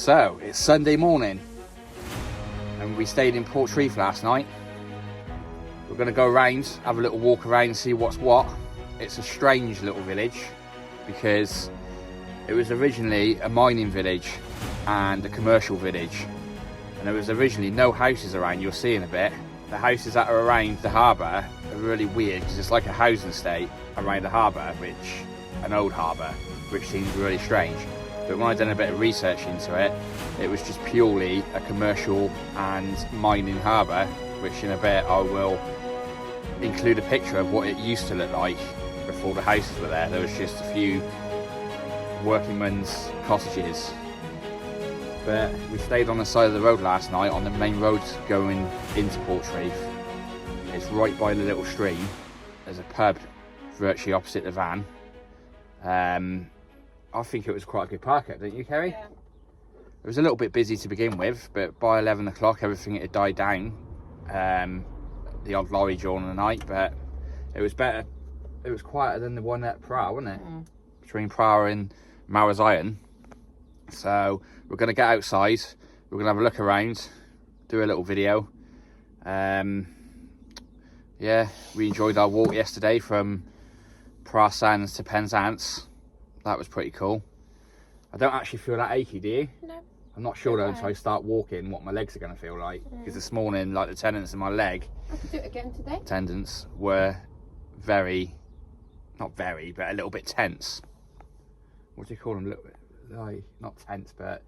So, it's Sunday morning and we stayed in Portreath last night. We're going to go around, have a little walk around and see what's what. It's a strange little village because it was originally a mining village and a commercial village. And there was originally no houses around, you'll see in a bit. The houses that are around the harbour are really weird because it's like a housing estate around the harbour, an old harbour, which seems really strange. But when I done a bit of research into it, it was just purely a commercial and mining harbour, which in a bit I will include a picture of what it used to look like before the houses were there. There was just a few working men's cottages. But we stayed on the side of the road last night, on the main road going into Portreath. It's right by the little stream. There's a pub virtually opposite the van. I think it was quite a good park up, didn't you, Kerry? Yeah. It was a little bit busy to begin with, but by 11 o'clock everything had died down. The odd lorry during the night, but it was better. It was quieter than the one at Pra, wasn't it? Mm. Between Pra and Marazion. So we're going to get outside. We're going to have a look around, do a little video. Yeah, we enjoyed our walk yesterday from Pra Sands to Penzance. That was pretty cool. I don't actually feel that achy, do you? No. I'm not sure though until I start walking what my legs are going to feel like. Because this morning, like the tendons in my leg, I could do it again today. Tendons were very, not very, but a little bit tense. What do you call them? A little bit, like, not tense, but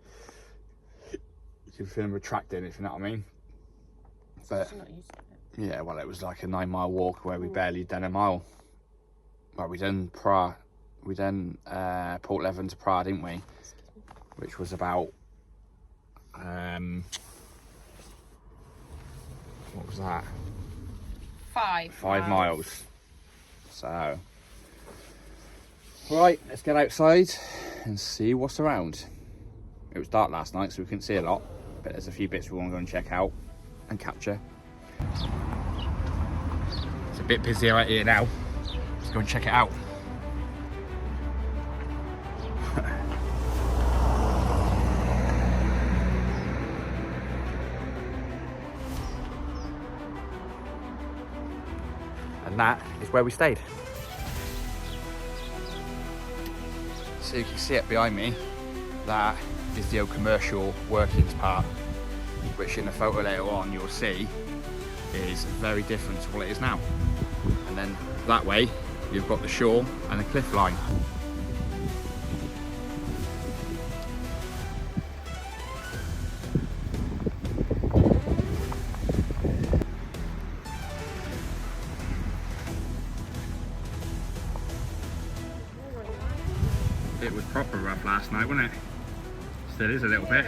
you can feel them retracting, if you know what I mean. But Not used to it. yeah, well, it was like a 9-mile walk where we barely done a mile. Well, we done Port Leven to Pra, didn't we? Which was about what was that? 5 miles. So right, let's get outside and see what's around. It was dark last night so we couldn't see a lot, but there's a few bits we want to go and check out and capture. It's a bit busier out here now. Let's go and check it out. And that is where we stayed. So you can see it behind me. That is the old commercial workings part, which in the photo later on you'll see is very different to what it is now. And then that way you've got the shore and the cliff line. It was proper rough last night, wasn't it? Still is a little bit.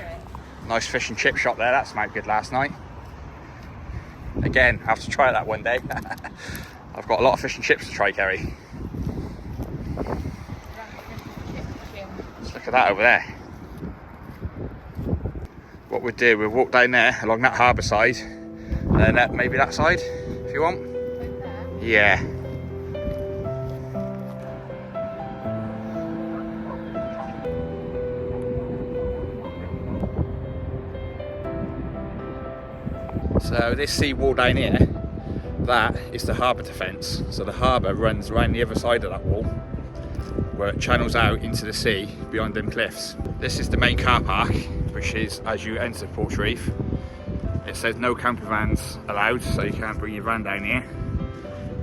Nice fish and chip shop there, that smelled good last night. Again, I have to try that one day. I've got a lot of fish and chips to try, Kerry. Let's look at that over there. What we'll do, we'll walk down there along that harbour side, and then maybe that side, if you want. Yeah. So this sea wall down here, that is the harbour defence. So the harbour runs around the other side of that wall, where it channels out into the sea behind them cliffs. This is the main car park, which is as you enter Portreath. It says no camper vans allowed, so you can't bring your van down here.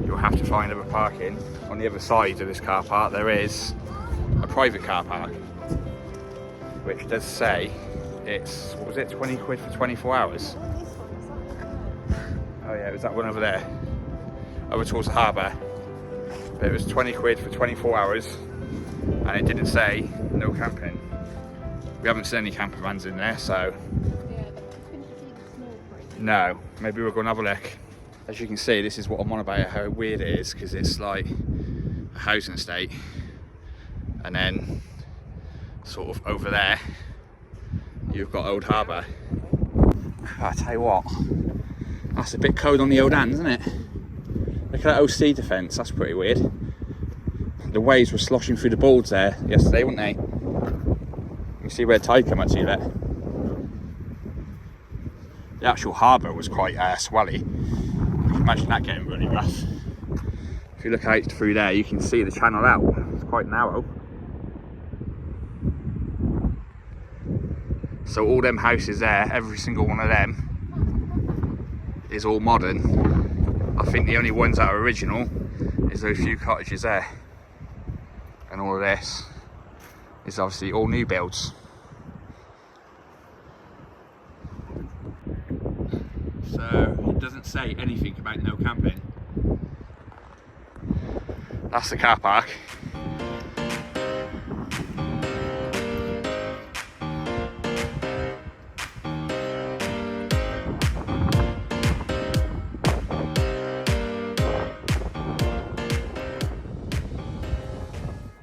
You'll have to find other parking. On the other side of this car park there is a private car park, which does say it's, what was it, 20 quid for 24 hours? Oh yeah, it was that one over there, over towards the harbour. But it was 20 quid for 24 hours, and it didn't say no camping. We haven't seen any camper vans in there, so no, maybe we'll go and have a look. As you can see, this is what I'm on about, how weird it is, because it's like a housing estate, and then sort of over there you've got Old Harbour. I tell you what, that's a bit cold on the old hand, isn't it? Look at that old sea defence, that's pretty weird. The waves were sloshing through the boards there yesterday, weren't they? You can see where the tide came up to there. The actual harbour was quite swelly. Imagine that getting really rough. If you look out through there, you can see the channel out. It's quite narrow. So all them houses there, every single one of them is all modern. I think the only ones that are original is those few cottages there. And all of this is obviously all new builds. So it doesn't say anything about no camping. That's the car park.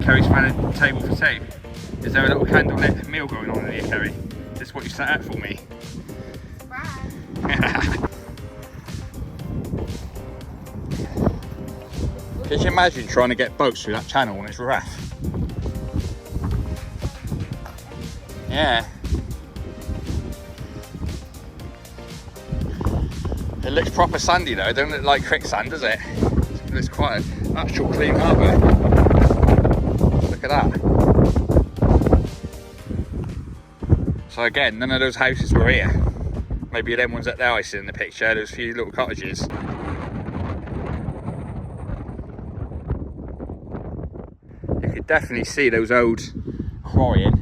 Kerry's found a table for two. Is there a little candlelit meal going on in here, Kerry? Is this what you set out for me? Can you imagine trying to get boats through that channel when it's rough? Yeah. It looks proper sandy though, it don't look like quicksand, does it? It looks quite an actual clean harbour. Look at that. So again, none of those houses were here. Maybe them ones up there I see in the picture, there's a few little cottages. You could definitely see those old quarrying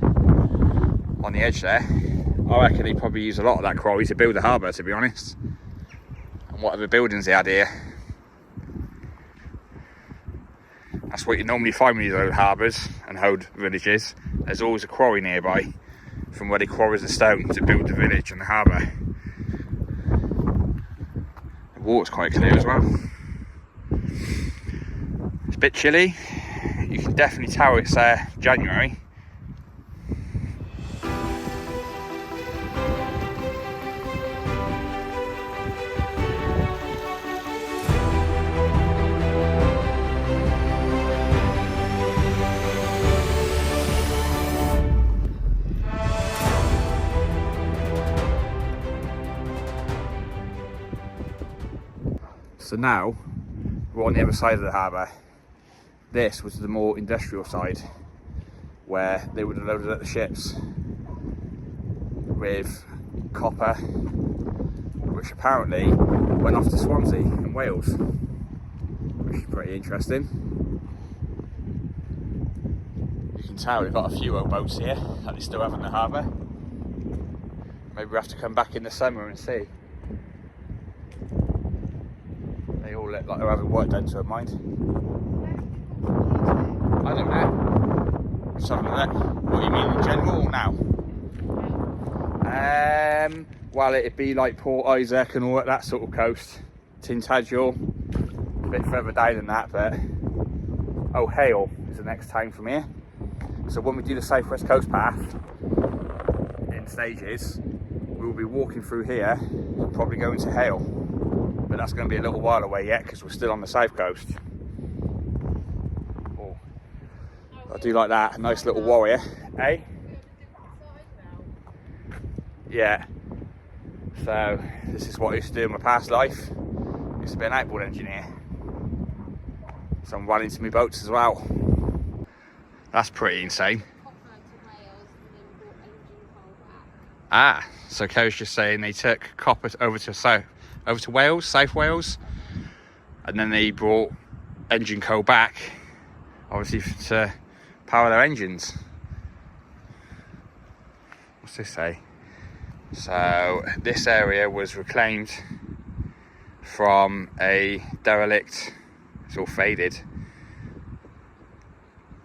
on the edge there. I reckon they probably use a lot of that quarry to build the harbour, to be honest. And whatever buildings they had here. That's what you normally find with these old harbours and old villages. There's always a quarry nearby from where they quarry the stone to build the village and the harbour. The water's quite clear as well. It's a bit chilly. You can definitely tell it's January. So now we're on the other side of the harbour. This was the more industrial side where they would have loaded up the ships with copper, which apparently went off to Swansea in Wales, which is pretty interesting. You can tell we've got a few old boats here that they still have in the harbour. Maybe we have to come back in the summer and see. They all look like they're having work done to them, mind. I don't know. Something like that. What do you mean in general or now? Well, it'd be like Port Isaac and all that sort of coast. Tintagel, a bit further down than that, but oh, Hale is the next town from here. So when we do the South West Coast path in stages, we'll be walking through here and probably going to Hale. But that's going to be a little while away yet because we're still on the south coast. Oh, I do like that, a nice little warrior, eh? Yeah. So this is what I used to do in my past life. I used to be an outboard engineer. So I'm running to my boats as well. That's pretty insane. Ah, so Kerry's just saying they took copper over to Wales, South Wales, and then they brought engine coal back, obviously to power their engines. What's this say? So this area was reclaimed from a derelict, it's all faded,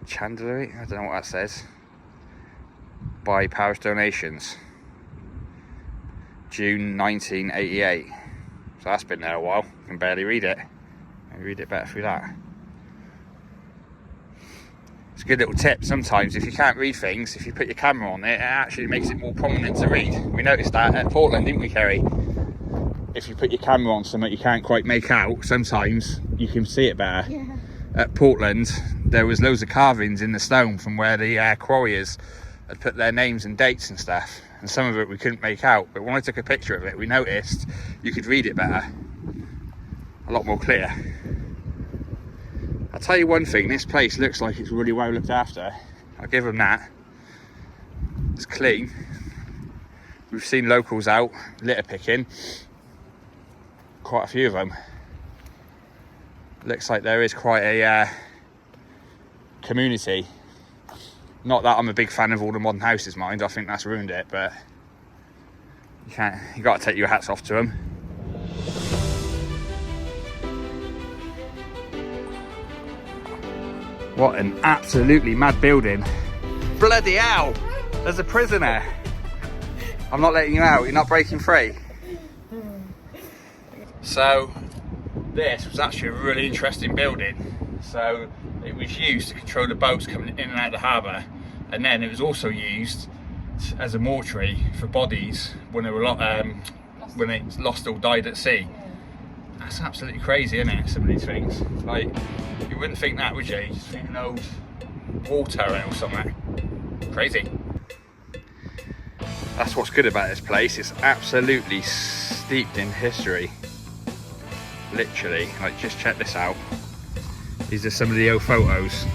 chandlery, I don't know what that says, by parish donations, June 1988. So that's been there a while. You can barely read it. Maybe read it better through that. It's a good little tip. Sometimes if you can't read things, if you put your camera on it, it actually makes it more prominent to read. We noticed that at Portland, didn't we, Kerry? If you put your camera on something you can't quite make out, sometimes you can see it better. Yeah. At Portland, there was loads of carvings in the stone from where the quarry is. had put their names and dates and stuff, and some of it we couldn't make out, but when I took a picture of it we noticed you could read it better, a lot more clear. I'll tell you one thing, this place looks like it's really well looked after. I'll give them that. It's clean. We've seen locals out litter picking, quite a few of them. Looks like there is quite a community. Not that I'm a big fan of all the modern houses, mind, I think that's ruined it, but you got to take your hats off to them. What an absolutely mad building. Bloody hell, there's a prisoner. I'm not letting you out, you're not breaking free. So this was actually a really interesting building. So it was used to control the boats coming in and out of the harbour, and then it was also used as a mortuary for bodies when they were when they lost or died at sea. That's absolutely crazy, isn't it? Some of these things, like, you wouldn't think that, would you? You just think an old war turret or something. Crazy. That's what's good about this place. It's absolutely steeped in history. Literally, like, just check this out. These are some of the old photos.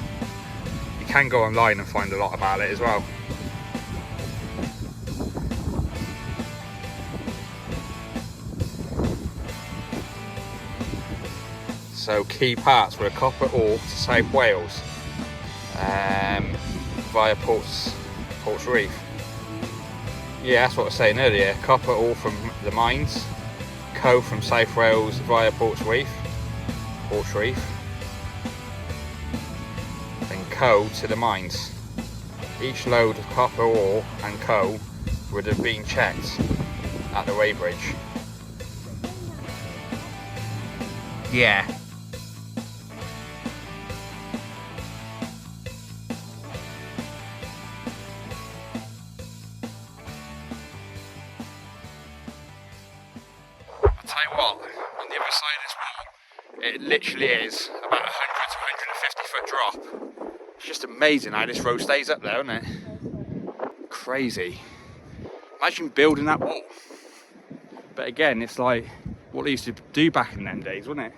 You can go online and find a lot about it as well. So key parts were copper ore to South Wales via Ports Reef. Yeah, that's what I was saying earlier. Copper ore from the mines, coal from South Wales via Ports Reef, then coal to the mines. Each load of copper ore and coal would have been checked at the weighbridge. Yeah. Tell you what, on the other side of this wall, it literally is about 100 to 150 foot drop. It's just amazing how this road stays up there, isn't it? Crazy. Imagine building that wall. But again, it's like what they used to do back in them days, wouldn't it?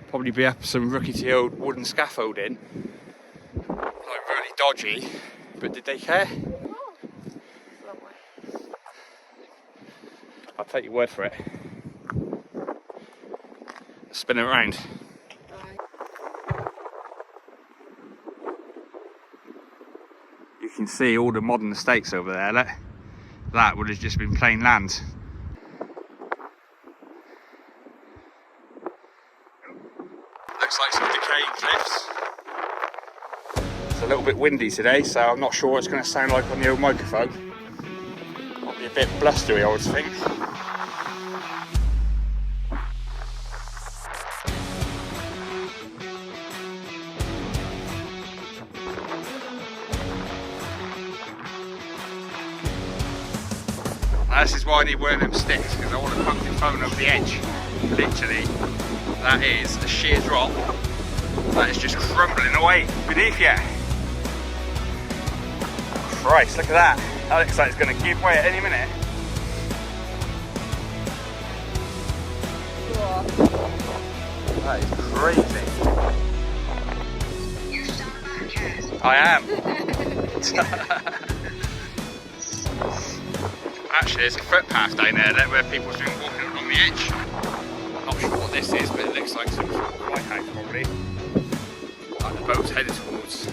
Probably be up some rickety old wooden scaffolding, like really dodgy, but did they care? I'll take your word for it. Spin it around. You can see all the modern estates over there. Look. That would have just been plain land. Looks like some decaying cliffs. It's a little bit windy today, so I'm not sure what it's going to sound like on the old microphone. Might be a bit blustery, I would think. This is why I need one of them sticks, because I want to poke the phone over the edge. Literally, that is a sheer drop. That is just crumbling away beneath you. Christ, look at that. That looks like it's going to give way at any minute. That is crazy. You're still in that cat. I am. Actually, there's a footpath down there where people's been walking along the edge. I'm not sure what this is, but it looks like some sort of lighthouse probably. Like the boat's headed towards,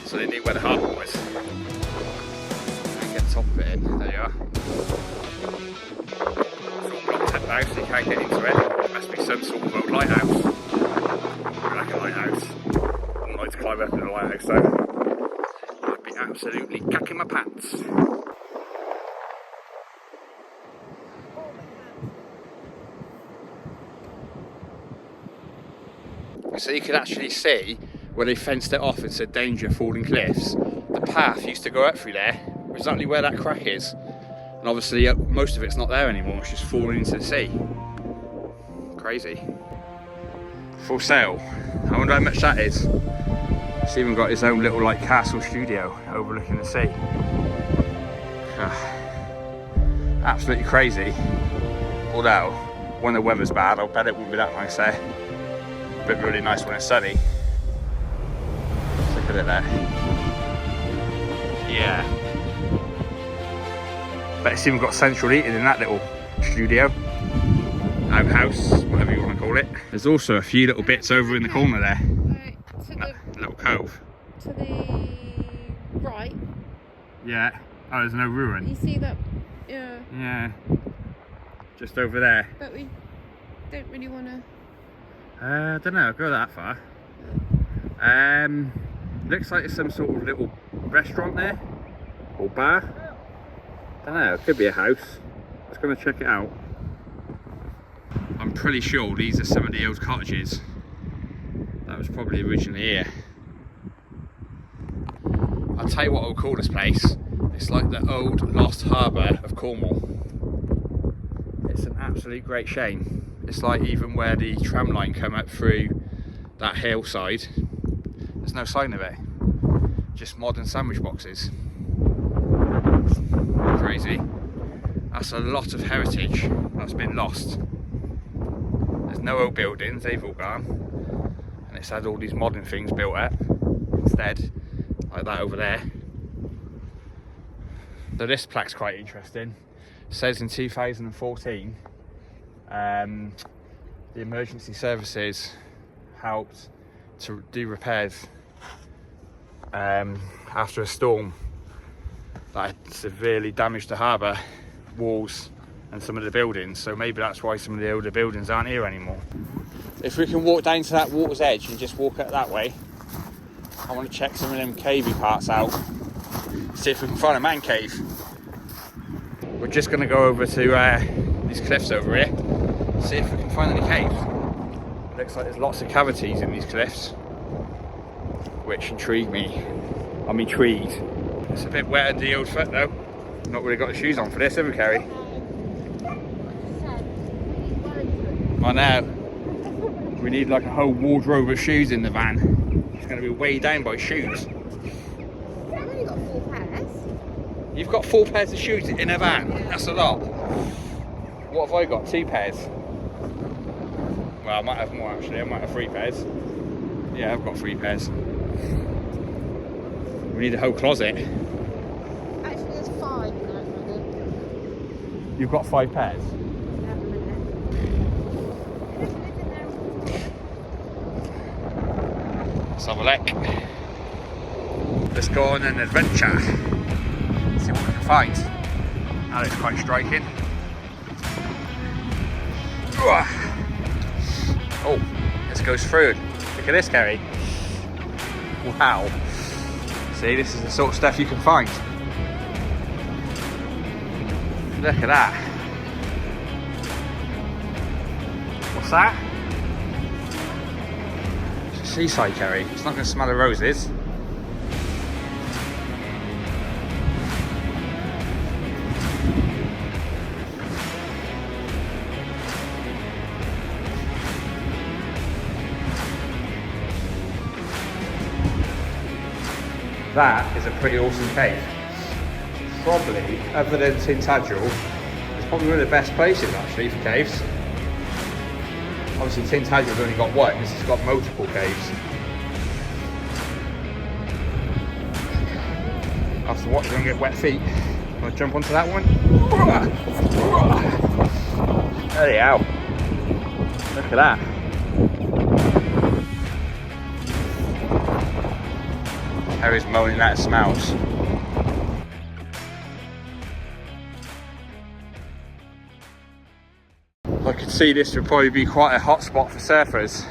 so they knew where the harbour was. Get the top of it in, there you are. It's all blocked up now, so you can't get into it. It must be some sort of old lighthouse. Like a lighthouse. I wouldn't like to climb up in a lighthouse though. I'd be absolutely cacking my pants. So you could actually see where they fenced it off and said danger, falling cliffs. The path used to go up through there, exactly where that crack is. And obviously most of it's not there anymore, it's just falling into the sea. Crazy. For sale. I wonder how much that is. It's even got his own little like castle studio overlooking the sea. Absolutely crazy. Although, when the weather's bad, I bet it wouldn't be that nice there. But really nice when it's sunny. Let's look at it there. Yeah. Bet it's even got central heating in that little studio. Outhouse, whatever you want to call it. There's also a few little bits over in the corner there. To that the, little cove. to the right. Yeah. Oh, there's no ruin. You see that? Yeah. Yeah. Just over there. But we don't really want to. I don't know, I'll go that far. Looks like there's some sort of little restaurant there. Or bar. Don't know, it could be a house. Let's go and check it out. I'm pretty sure these are some of the old cottages that was probably originally here. I'll tell you what I'll call this place. It's like the old lost harbour of Cornwall. It's an absolute great shame. It's like even where the tram line come up through that hillside, there's no sign of it. Just modern sandwich boxes. Crazy. That's a lot of heritage that's been lost. There's no old buildings, they've all gone. And it's had all these modern things built up instead, like that over there. So this plaque's quite interesting. It says in 2014, the emergency services helped to do repairs after a storm that had severely damaged the harbour walls and some of the buildings, so maybe that's why some of the older buildings aren't here anymore. If we can walk down to that water's edge and just walk it that way, I want to check some of them cavey parts out, see if we can find a man cave. We're just going to go over to these cliffs over here, see if we can find any caves. It looks like there's lots of cavities in these cliffs, which intrigue me. I'm intrigued. It's a bit wet under the old foot though. Not really got the shoes on for this, have we, Kerry? I know. We need like a whole wardrobe of shoes in the van. It's going to be weighed down by shoes. I've only got 4 pairs. You've got 4 pairs of shoes in a van? That's a lot. What have I got? 2 pairs? Well, I might have more actually. I might have 3 pairs. Yeah, I've got 3 pairs. We need a whole closet. Actually, there's 5 in there. You've got 5 pairs? Let's have a look. Let's go on an adventure. See what we can find. That looks quite striking. Oh, this goes through. Look at this, Kerry. Wow. See, this is the sort of stuff you can find. Look at that. What's that? It's a seaside, Kerry. It's not going to smell of roses. That is a pretty awesome cave. Probably, other than Tintagel, it's probably one of the best places actually for caves. Obviously Tintagel's only got one, this has got multiple caves. After watching them get wet feet, want to jump onto that one? There you go. Look at that. Harry's moaning that it smells. I could see this would probably be quite a hot spot for surfers.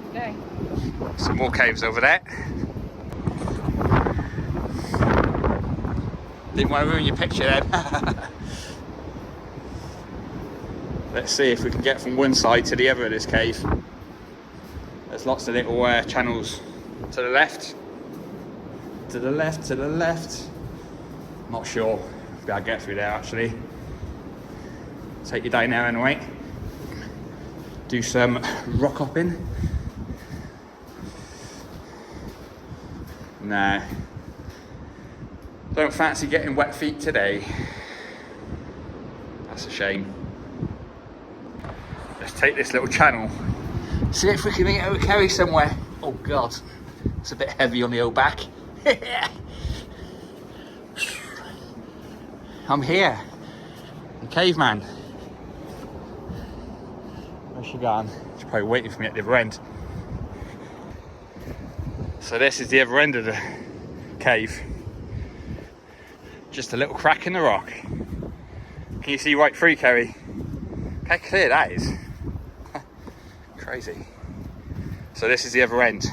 Okay. Some more caves over there. Didn't want to ruin your picture then. Let's see if we can get from one side to the other of this cave. There's lots of little channels to the left. To the left, to the left. Not sure if I'll get through there actually. Take you down there anyway. Do some rock hopping. Don't fancy getting wet feet today. That's a shame. Let's take this little channel. See if we can carry somewhere. Oh God, it's a bit heavy on the old back. I'm here. I'm caveman. Where's she gone? She's probably waiting for me at the other end. So this is the other end of the cave. Just a little crack in the rock. Can you see right through, Kerry? Look how clear that is. Crazy. So this is the other end,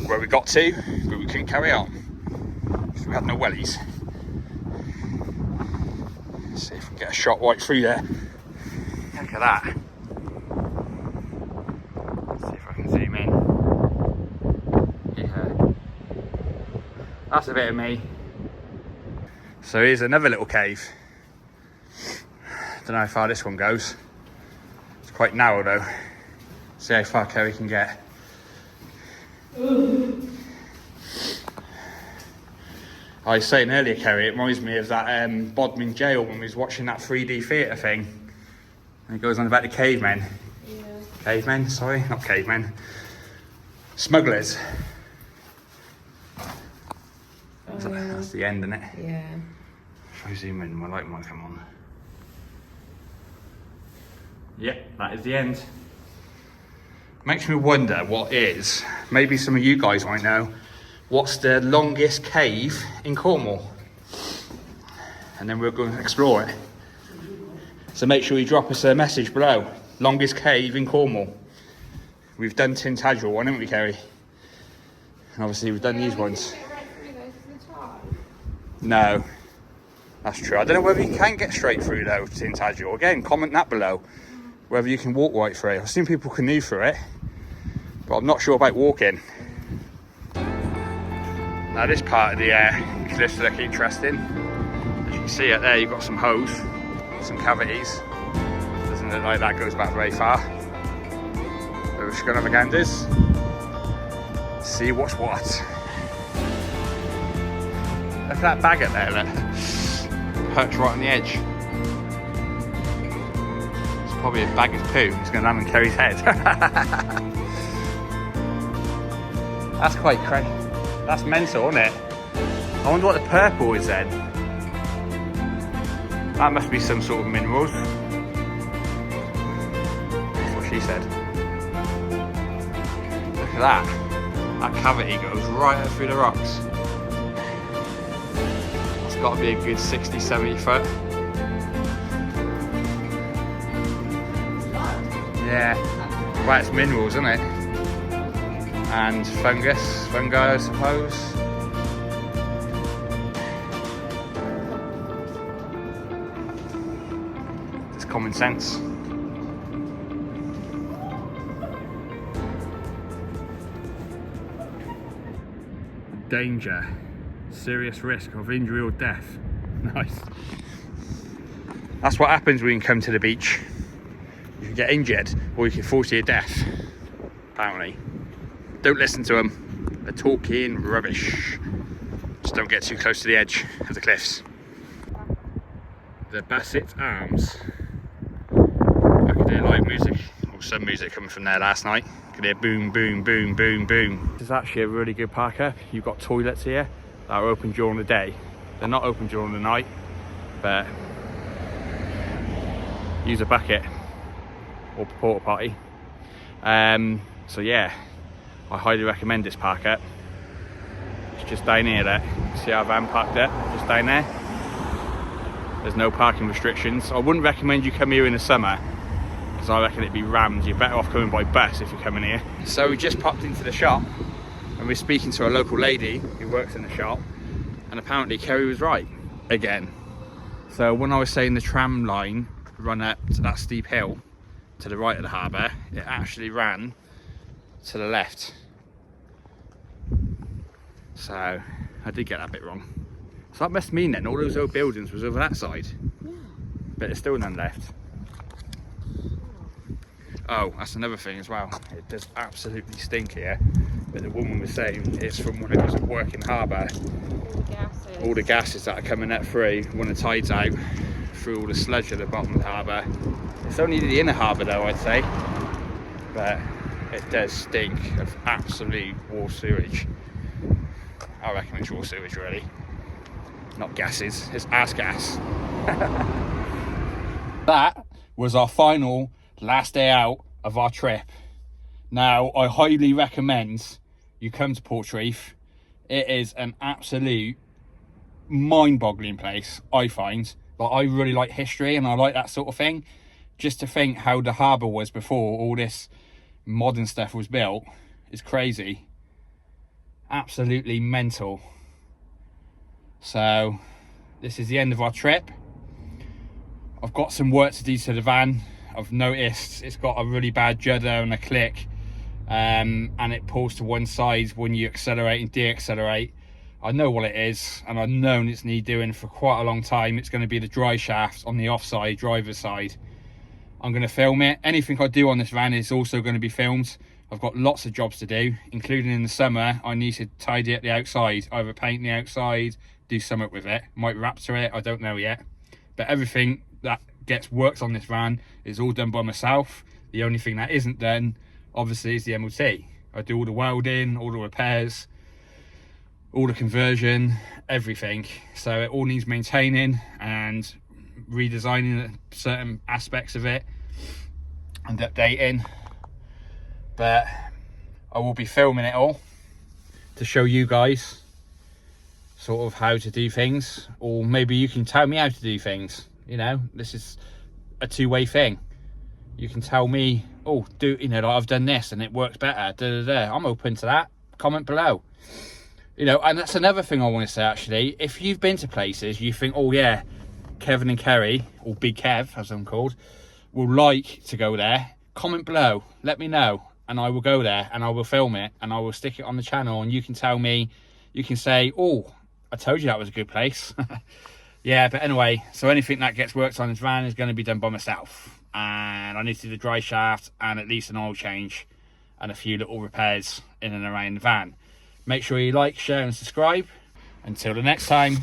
where we got to, but we couldn't carry on because we had no wellies. Let's see if we can get a shot right through there. Look at that. Let's see if I can zoom in. Yeah. That's a bit of me. So here's another little cave. Don't know how far this one goes. It's quite narrow though. See how far Kerry can get. I was saying earlier, Kerry, it reminds me of that Bodmin jail when we was watching that 3D theatre thing. And it goes on about the cavemen. Yeah. Cavemen, sorry, not cavemen. Smugglers. Oh, yeah. That's the end, isn't it? Yeah. If I zoom in, my light might come on. Yep, that is the end. Makes me wonder what is, maybe some of you guys might know, what's the longest cave in Cornwall? And then we're going to explore it. So make sure you drop us a message below. Longest cave in Cornwall. We've done Tintagel one, haven't we, Kerry? And obviously we've done these ones. No, that's true. I don't know whether you can get straight through though, Tintagel. Again, comment that below. Whether you can walk right through. I've seen people canoe through it, but I'm not sure about walking. Now this part of the cliffs look interesting. As you can see out there, you've got some holes, some cavities. Doesn't look like that goes back very far. So we're just going to have a ganders. See what's what. Look at that bag up there, look. Perched right on the edge. Probably a bag of poo. It's going to land on Kerry's head. That's quite crazy. That's mental, isn't it? I wonder what the purple is then. That must be some sort of minerals. That's what she said. Look at that. That cavity goes right up through the rocks. It's got to be a good 60, 70 foot. Yeah, well, it's minerals, isn't it? And fungi, I suppose. Just common sense. Danger, serious risk of injury or death. Nice. That's what happens when you come to the beach. You can get injured or you can fall to your death, apparently. Don't listen to them, they're talking rubbish. Just don't get too close to the edge of the cliffs. The Bassett Arms. I could hear live music, or some music coming from there last night. I could hear boom, boom, boom, boom, boom. This is actually a really good park up. You've got toilets here that are open during the day. They're not open during the night, but use a bucket or porta potty. So yeah, I highly recommend this park up. It's just down here there. See our van parked up, just down there. There's no parking restrictions. I wouldn't recommend you come here in the summer because I reckon it'd be rammed. You're better off coming by bus if you're coming here. So we just popped into the shop and we're speaking to a local lady who works in the shop, and apparently Kerry was right again. So when I was saying the tram line run up to that steep hill to the right of the harbour, it actually ran to the left. So I did get that bit wrong. So that must mean then all those old buildings was over that side. Yeah. But there's still none left. Oh, that's another thing as well. It does absolutely stink here. But the woman was saying it's from when it was a working harbour. All the gases that are coming up through when the tide's out, through all the sludge at the bottom of the harbour. It's only the inner harbour though, I'd say. But it does stink of absolute raw sewage. I reckon it's raw sewage really. Not gases, it's ass gas. That was our final last day out of our trip. Now, I highly recommend you come to Portreath. It is an absolute mind-boggling place, I find. But I really like history and I like that sort of thing. Just to think how the harbour was before all this modern stuff was built is crazy. Absolutely mental. So, this is the end of our trip. I've got some work to do to the van. I've noticed it's got a really bad judder and a click. And it pulls to one side when you accelerate and deaccelerate. I know what it is, and I've known it's need doing for quite a long time. It's going to be the dry shaft on the offside, driver's side. I'm going to film it. Anything I do on this van is also going to be filmed. I've got lots of jobs to do, including in the summer. I need to tidy up the outside, either paint the outside, do something with it. Might raptor it, I don't know yet. But everything that gets worked on this van is all done by myself. The only thing that isn't done, obviously, is the MOT. I do all the welding, all the repairs, all the conversion, everything. So it all needs maintaining and redesigning certain aspects of it and updating. But I will be filming it all to show you guys sort of how to do things, or maybe you can tell me how to do things. You know, this is a two-way thing. You can tell me, oh, like I've done this and it works better. I'm open to that. Comment below. You know, and that's another thing I want to say actually. If you've been to places, you think, oh yeah, Kevin and Kerry, or Big Kev as I'm called, will like to go there. Comment below. Let me know, and I will go there and I will film it and I will stick it on the channel. And you can tell me, you can say, oh, I told you that was a good place. Yeah, but anyway, so anything that gets worked on this van is going to be done by myself. And I need to do the dry shaft and at least an oil change and a few little repairs in and around the van. Make sure you like, share and subscribe. Until the next time.